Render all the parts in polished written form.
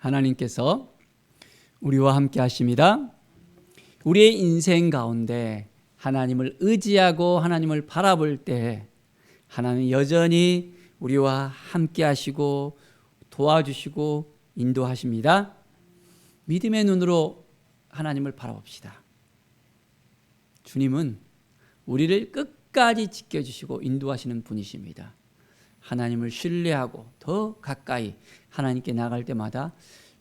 하나님께서 우리와 함께 하십니다. 우리의 인생 가운데 하나님을 의지하고 하나님을 바라볼 때 하나님은 여전히 우리와 함께 하시고 도와주시고 인도하십니다. 믿음의 눈으로 하나님을 바라봅시다. 주님은 우리를 끝까지 지켜주시고 인도하시는 분이십니다. 하나님을 신뢰하고 더 가까이 하나님께 나갈 때마다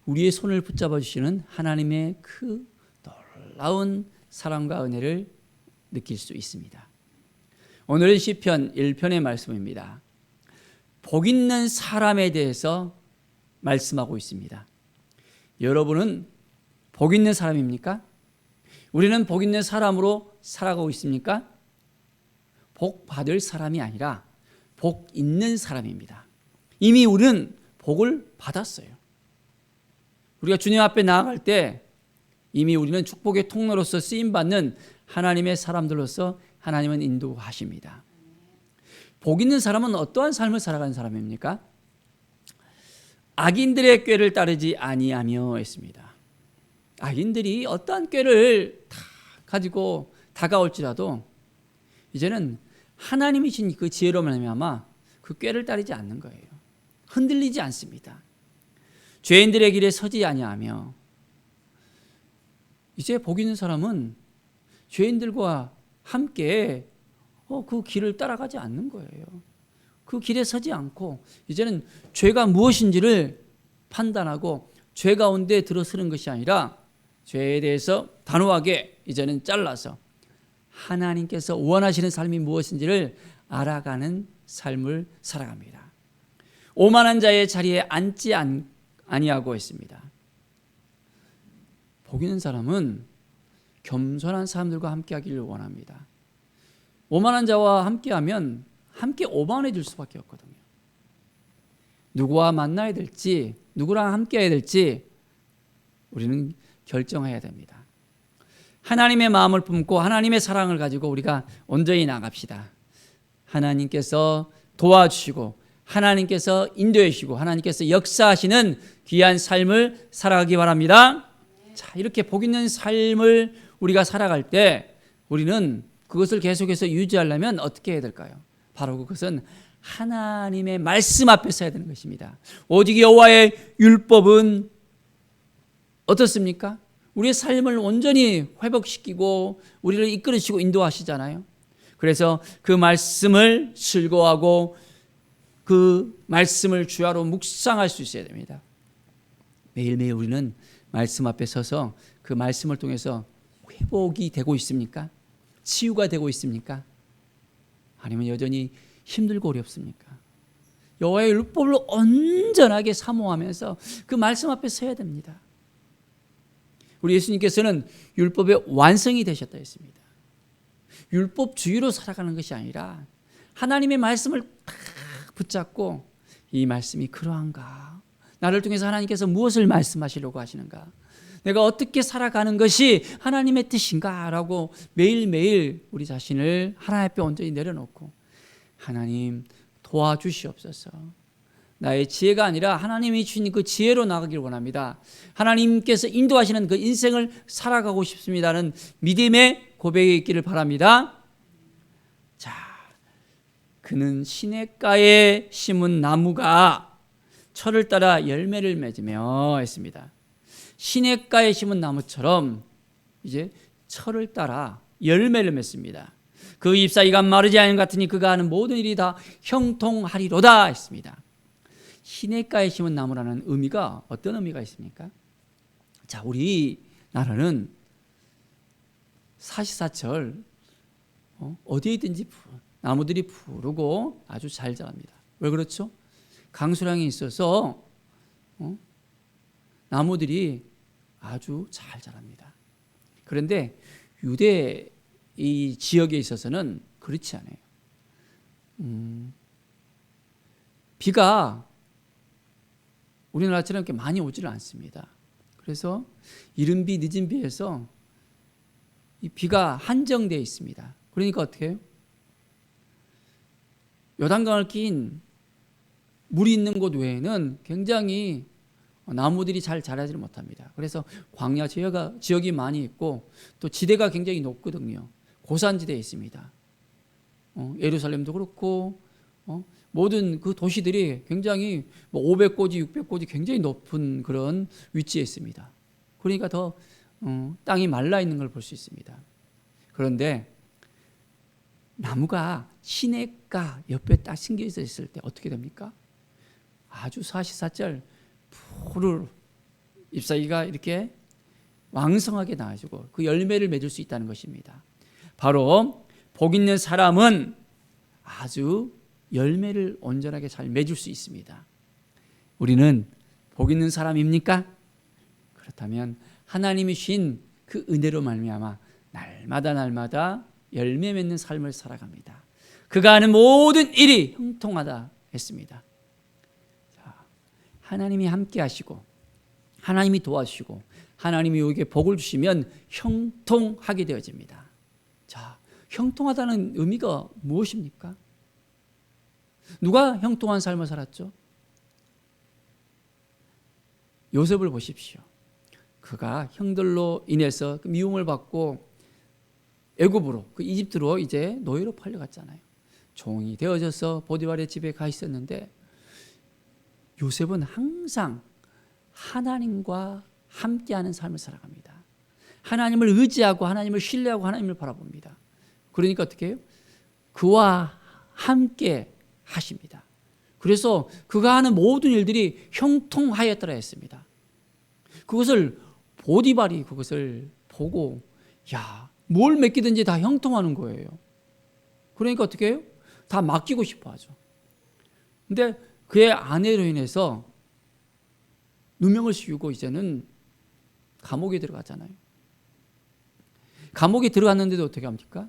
우리의 손을 붙잡아 주시는 하나님의 그 놀라운 사랑과 은혜를 느낄 수 있습니다. 오늘은 시편 1편의 말씀입니다. 복 있는 사람에 대해서 말씀하고 있습니다. 여러분은 복 있는 사람입니까? 우리는 복 있는 사람으로 살아가고 있습니까? 복 받을 사람이 아니라 복 있는 사람입니다. 이미 우리는 복을 받았어요. 우리가 주님 앞에 나아갈 때 이미 우리는 축복의 통로로서 쓰임받는 하나님의 사람들로서 하나님은 인도하십니다. 복 있는 사람은 어떠한 삶을 살아가는 사람입니까? 악인들의 꾀를 따르지 아니하며 했습니다. 악인들이 어떠한 꾀를 다 가지고 다가올지라도 이제는 하나님이 주신 그 지혜로 말미암아 그 꾀를 따르지 않는 거예요. 흔들리지 않습니다. 죄인들의 길에 서지 아니하며 이제 복 있는 사람은 죄인들과 함께 그 길을 따라가지 않는 거예요. 그 길에 서지 않고 이제는 죄가 무엇인지를 판단하고 죄 가운데 들어서는 것이 아니라 죄에 대해서 단호하게 이제는 잘라서 하나님께서 원하시는 삶이 무엇인지를 알아가는 삶을 살아갑니다. 오만한 자의 자리에 앉지 아니하고 있습니다. 복 있는 사람은 겸손한 사람들과 함께하기를 원합니다. 오만한 자와 함께하면 함께 오만해질 수밖에 없거든요. 누구와 만나야 될지, 누구랑 함께해야 될지 우리는 결정해야 됩니다. 하나님의 마음을 품고 하나님의 사랑을 가지고 우리가 온전히 나갑시다. 하나님께서 도와주시고 하나님께서 인도해 주시고 하나님께서 역사하시는 귀한 삶을 살아가기 바랍니다. 자, 이렇게 복 있는 삶을 우리가 살아갈 때 우리는 그것을 계속해서 유지하려면 어떻게 해야 될까요? 바로 그것은 하나님의 말씀 앞에 서야 되는 것입니다. 오직 여호와의 율법은 어떻습니까? 우리의 삶을 온전히 회복시키고 우리를 이끌으시고 인도하시잖아요. 그래서 그 말씀을 즐거워하고 그 말씀을 주야로 묵상할 수 있어야 됩니다. 매일매일 우리는 말씀 앞에 서서 그 말씀을 통해서 회복이 되고 있습니까? 치유가 되고 있습니까? 아니면 여전히 힘들고 어렵습니까? 여호와의 율법을 온전하게 사모하면서 그 말씀 앞에 서야 됩니다. 우리 예수님께서는 율법의 완성이 되셨다 했습니다. 율법주의로 살아가는 것이 아니라 하나님의 말씀을 딱 붙잡고 이 말씀이 그러한가? 나를 통해서 하나님께서 무엇을 말씀하시려고 하시는가? 내가 어떻게 살아가는 것이 하나님의 뜻인가? 라고 매일매일 우리 자신을 하나님 앞에 온전히 내려놓고 하나님 도와주시옵소서. 나의 지혜가 아니라 하나님이 주신 그 지혜로 나가길 원합니다. 하나님께서 인도하시는 그 인생을 살아가고 싶습니다는 믿음의 고백이 있기를 바랍니다. 자, 그는 시냇가에 심은 나무가 철을 따라 열매를 맺으며 했습니다. 시냇가에 심은 나무처럼 이제 철을 따라 열매를 맺습니다. 그 잎사귀가 마르지 않은 것 같으니 그가 하는 모든 일이 다 형통하리로다 했습니다. 시냇가에 심은 나무라는 의미가 어떤 의미가 있습니까? 자, 우리나라는 사시사철 어디에 있든지 나무들이 푸르고 아주 잘 자랍니다. 왜 그렇죠? 강수량이 있어서 나무들이 아주 잘 자랍니다. 그런데 유대 이 지역에 있어서는 그렇지 않아요. 비가 우리나라처럼 이렇게 많이 오지를 않습니다. 그래서 이른 비, 늦은 비에서 이 비가 한정되어 있습니다. 그러니까 어떻게 해요? 요단강을 낀 물이 있는 곳 외에는 굉장히 나무들이 잘 자라지를 못합니다. 그래서 광야 지역이 많이 있고 또 지대가 굉장히 높거든요. 고산지대에 있습니다. 예루살렘도 그렇고 모든 그 도시들이 굉장히 500고지, 600고지 굉장히 높은 그런 위치에 있습니다. 그러니까 더 땅이 말라 있는 걸 볼 수 있습니다. 그런데 나무가 시냇가 옆에 딱 심겨 있을 때 어떻게 됩니까? 아주 사시사철 푸르르 잎사귀가 이렇게 왕성하게 나와주고 그 열매를 맺을 수 있다는 것입니다. 바로 복 있는 사람은 아주 열매를 온전하게 잘 맺을 수 있습니다. 우리는 복 있는 사람입니까? 그렇다면 하나님이 주신 그 은혜로 말미암아 날마다 열매 맺는 삶을 살아갑니다. 그가 하는 모든 일이 형통하다 했습니다. 자, 하나님이 함께 하시고 하나님이 도와주시고 하나님이 우리에게 복을 주시면 형통하게 되어집니다. 자, 형통하다는 의미가 무엇입니까? 누가 형통한 삶을 살았죠? 요셉을 보십시오. 그가 형들로 인해서 미움을 받고 애굽으로, 그 이집트로 이제 노예로 팔려갔잖아요. 종이 되어져서 보디발의 집에 가 있었는데 요셉은 항상 하나님과 함께하는 삶을 살아갑니다. 하나님을 의지하고 하나님을 신뢰하고 하나님을 바라봅니다. 그러니까 어떻게 해요? 그와 함께 하십니다. 그래서 그가 하는 모든 일들이 형통하였더라 했습니다. 그것을 보디발이 그것을 보고 뭘 맡기든지 다 형통하는 거예요. 그러니까 어떻게 해요? 다 맡기고 싶어 하죠. 근데 그의 아내로 인해서 누명을 씌우고 이제는 감옥에 들어갔잖아요. 감옥에 들어갔는데도 어떻게 합니까?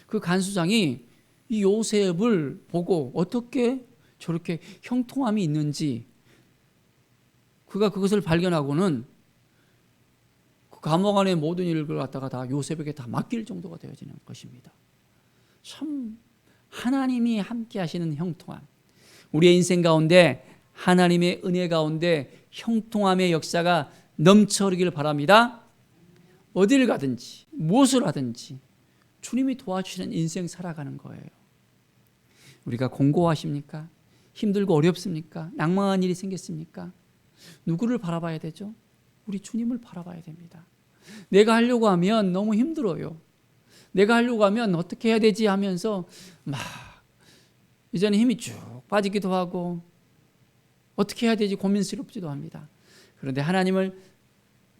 그 간수장이 이 요셉을 보고 어떻게 저렇게 형통함이 있는지 그가 그것을 발견하고는 그 감옥 안의 모든 일을 갖다가 다 요셉에게 다 맡길 정도가 되어지는 것입니다. 참 하나님이 함께 하시는 형통함, 우리의 인생 가운데 하나님의 은혜 가운데 형통함의 역사가 넘쳐 흐르기를 바랍니다. 어디를 가든지 무엇을 하든지 주님이 도와주시는 인생 살아가는 거예요. 우리가 공고하십니까? 힘들고 어렵습니까? 낭망한 일이 생겼습니까? 누구를 바라봐야 되죠? 우리 주님을 바라봐야 됩니다. 내가 하려고 하면 너무 힘들어요. 내가 하려고 하면 어떻게 해야 되지 하면서 막 이제는 힘이 쭉 빠지기도 하고 어떻게 해야 되지 고민스럽지도 합니다. 그런데 하나님을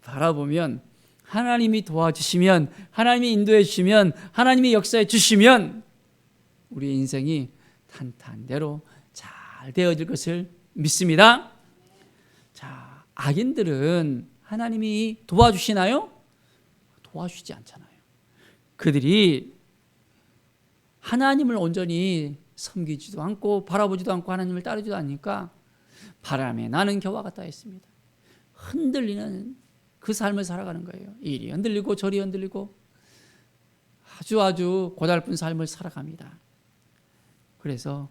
바라보면 하나님이 도와주시면 하나님이 인도해 주시면 하나님이 역사해 주시면 우리의 인생이 탄탄대로 잘 되어질 것을 믿습니다. 자, 악인들은 하나님이 도와주시나요? 도와주시지 않잖아요. 그들이 하나님을 온전히 섬기지도 않고 바라보지도 않고 하나님을 따르지도 않으니까 바람에 나는 겨와 같다 했습니다. 흔들리는 그 삶을 살아가는 거예요. 이리 흔들리고 저리 흔들리고 아주 고달픈 삶을 살아갑니다. 그래서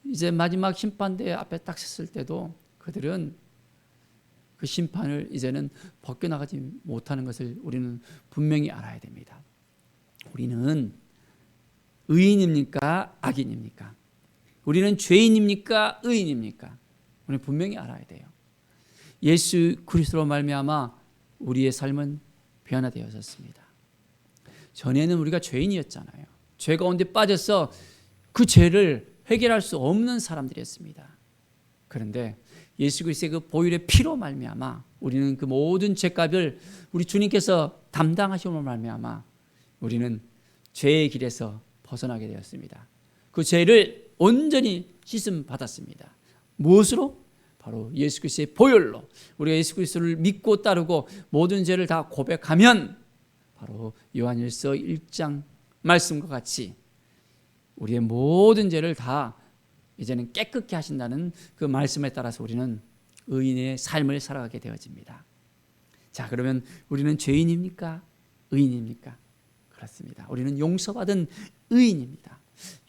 이제 마지막 심판대 앞에 딱 섰을 때도 그들은 그 심판을 이제는 벗겨나가지 못하는 것을 우리는 분명히 알아야 됩니다. 우리는 의인입니까? 악인입니까? 우리는 죄인입니까? 의인입니까? 우리는 분명히 알아야 돼요. 예수 그리스도로 말미암아 우리의 삶은 변화되어졌습니다. 전에는 우리가 죄인이었잖아요. 죄 가운데 빠져서 그 죄를 해결할 수 없는 사람들이었습니다. 그런데 예수 그리스도의 그 보혈의 피로 말미암아 우리는 그 모든 죄값을 우리 주님께서 담당하심으로 말미암아 우리는 죄의 길에서 벗어나게 되었습니다. 그 죄를 온전히 씻음 받았습니다. 무엇으로? 바로 예수 그리스도의 보혈로. 우리가 예수 그리스도를 믿고 따르고 모든 죄를 다 고백하면 바로 요한일서 1장 말씀과 같이 우리의 모든 죄를 다 이제는 깨끗게 하신다는 그 말씀에 따라서 우리는 의인의 삶을 살아가게 되어집니다. 자, 그러면 우리는 죄인입니까? 의인입니까? 그렇습니다. 우리는 용서받은 의인입니다.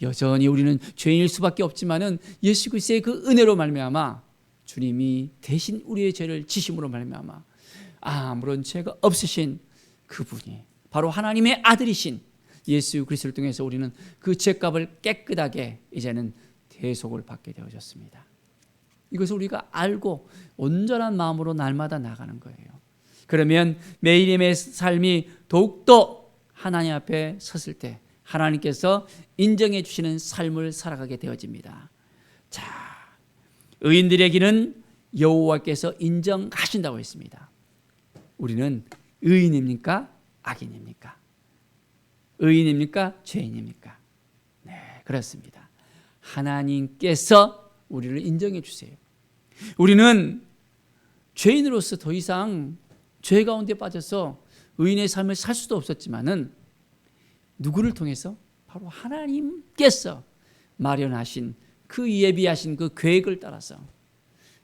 여전히 우리는 죄인일 수밖에 없지만은 예수 그리스도의 그 은혜로 말미암아 주님이 대신 우리의 죄를 지심으로 말미암아 아무런 죄가 없으신 그분이 바로 하나님의 아들이신 예수 그리스도를 통해서 우리는 그 죄값을 깨끗하게 이제는 대속을 받게 되어졌습니다. 이것을 우리가 알고 온전한 마음으로 날마다 나가는 거예요. 그러면 매일의 삶이 더욱더 하나님 앞에 섰을 때 하나님께서 인정해 주시는 삶을 살아가게 되어집니다. 자, 의인들의 길은 여호와께서 인정하신다고 했습니다. 우리는 의인입니까? 악인입니까? 의인입니까? 죄인입니까? 네, 그렇습니다. 하나님께서 우리를 인정해 주세요. 우리는 죄인으로서 더 이상 죄 가운데 빠져서 의인의 삶을 살 수도 없었지만은 누구를 통해서? 바로 하나님께서 마련하신 그 예비하신 그 계획을 따라서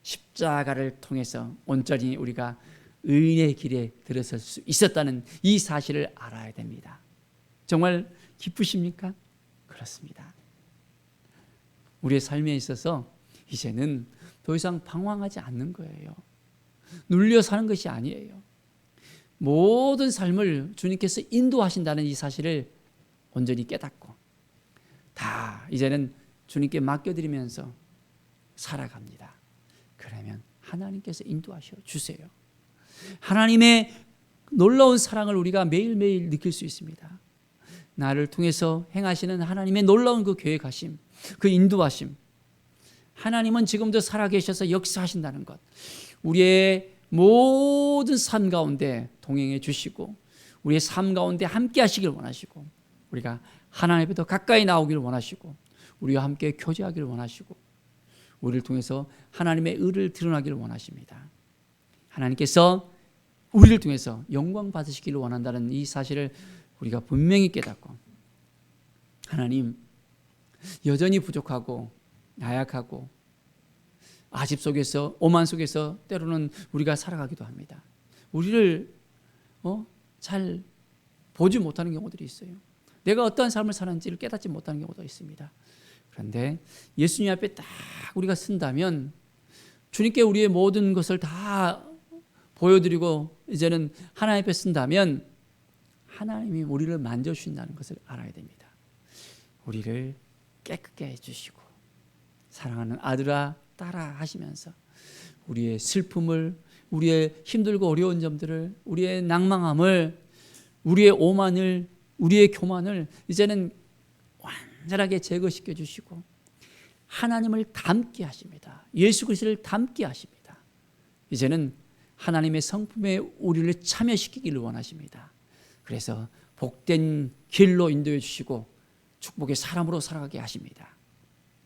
십자가를 통해서 온전히 우리가 의인의 길에 들어설 수 있었다는 이 사실을 알아야 됩니다. 정말 기쁘십니까? 그렇습니다. 우리의 삶에 있어서 이제는 더 이상 방황하지 않는 거예요. 눌려 사는 것이 아니에요. 모든 삶을 주님께서 인도하신다는 이 사실을 온전히 깨닫고 다 이제는 주님께 맡겨드리면서 살아갑니다. 그러면 하나님께서 인도하셔 주세요. 하나님의 놀라운 사랑을 우리가 매일매일 느낄 수 있습니다. 나를 통해서 행하시는 하나님의 놀라운 그 계획하심, 그 인도하심. 하나님은 지금도 살아계셔서 역사하신다는 것, 우리의 모든 삶 가운데 동행해 주시고 우리의 삶 가운데 함께 하시길 원하시고 우리가 하나님 앞에 더 가까이 나오길 원하시고 우리와 함께 교제하기를 원하시고 우리를 통해서 하나님의 의를 드러나기를 원하십니다. 하나님께서 우리를 통해서 영광 받으시기를 원한다는 이 사실을 우리가 분명히 깨닫고 하나님 여전히 부족하고 나약하고 아집 속에서 오만 속에서 때로는 우리가 살아가기도 합니다. 우리를 잘 보지 못하는 경우들이 있어요. 내가 어떠한 삶을 사는지를 깨닫지 못하는 경우도 있습니다. 그런데 예수님 앞에 딱 우리가 쓴다면 주님께 우리의 모든 것을 다 보여드리고 이제는 하나님 앞에 쓴다면 하나님이 우리를 만져주신다는 것을 알아야 됩니다. 우리를 깨끗게 해주시고 사랑하는 아들아 딸아 하시면서 우리의 슬픔을 우리의 힘들고 어려운 점들을 우리의 낭망함을 우리의 오만을 우리의 교만을 이제는 완전하게 제거시켜 주시고 하나님을 닮게 하십니다. 예수 그리스도를 닮게 하십니다. 이제는 하나님의 성품에 우리를 참여시키기를 원하십니다. 그래서 복된 길로 인도해 주시고 축복의 사람으로 살아가게 하십니다.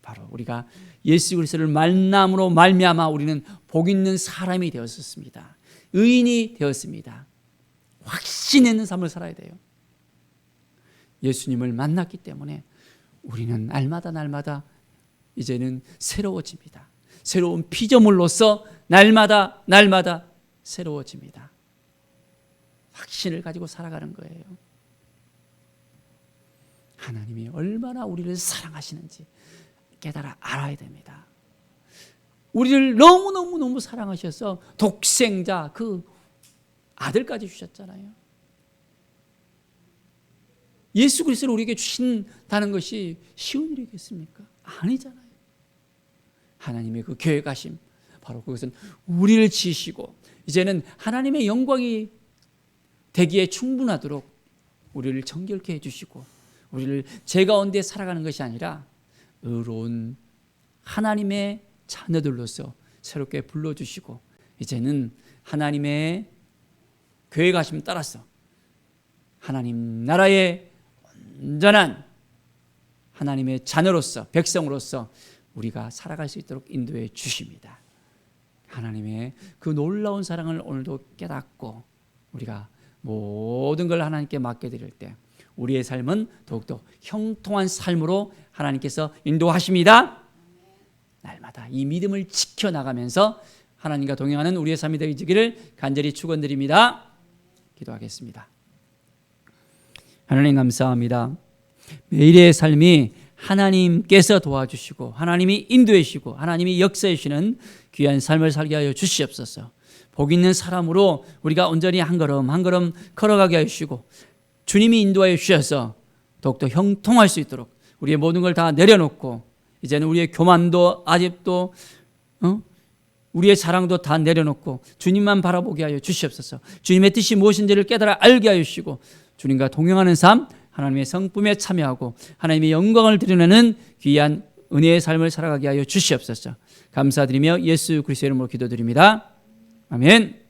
바로 우리가 예수 그리스도를 만남으로 말미암아 우리는 복 있는 사람이 되었습니다. 의인이 되었습니다. 확신 있는 삶을 살아야 돼요. 예수님을 만났기 때문에 우리는 날마다 이제는 새로워집니다. 새로운 피조물로서 날마다 새로워집니다. 확신을 가지고 살아가는 거예요. 하나님이 얼마나 우리를 사랑하시는지 깨달아 알아야 됩니다. 우리를 너무 사랑하셔서 독생자 그 아들까지 주셨잖아요. 예수 그리스도를 우리에게 주신다는 것이 쉬운 일이겠습니까? 아니잖아요. 하나님의 그 계획하심, 바로 그것은 우리를 지으시고 이제는 하나님의 영광이 되기에 충분하도록 우리를 정결케 해주시고 우리를 죄 가운데 살아가는 것이 아니라 의로운 하나님의 자녀들로서 새롭게 불러주시고 이제는 하나님의 계획하심 따라서 하나님 나라의 온전한 하나님의 자녀로서 백성으로서 우리가 살아갈 수 있도록 인도해 주십니다. 하나님의 그 놀라운 사랑을 오늘도 깨닫고 우리가 모든 걸 하나님께 맡겨드릴 때 우리의 삶은 더욱더 형통한 삶으로 하나님께서 인도하십니다. 날마다 이 믿음을 지켜나가면서 하나님과 동행하는 우리의 삶이 되기를 간절히 축원드립니다. 기도하겠습니다. 하나님 감사합니다. 매일의 삶이 하나님께서 도와주시고 하나님이 인도해 주시고 하나님이 역사해 주시는 귀한 삶을 살게 하여 주시옵소서. 복 있는 사람으로 우리가 온전히 한 걸음 한 걸음 걸어가게 하시고 주님이 인도하여 주셔서 더욱더 형통할 수 있도록 우리의 모든 걸 다 내려놓고 이제는 우리의 교만도 아집도 우리의 자랑도 다 내려놓고 주님만 바라보게 하여 주시옵소서. 주님의 뜻이 무엇인지를 깨달아 알게 하여 주시고 주님과 동행하는 삶, 하나님의 성품에 참여하고 하나님의 영광을 드러내는 귀한 은혜의 삶을 살아가게 하여 주시옵소서. 감사드리며 예수 그리스도의 이름으로 기도드립니다. 아멘.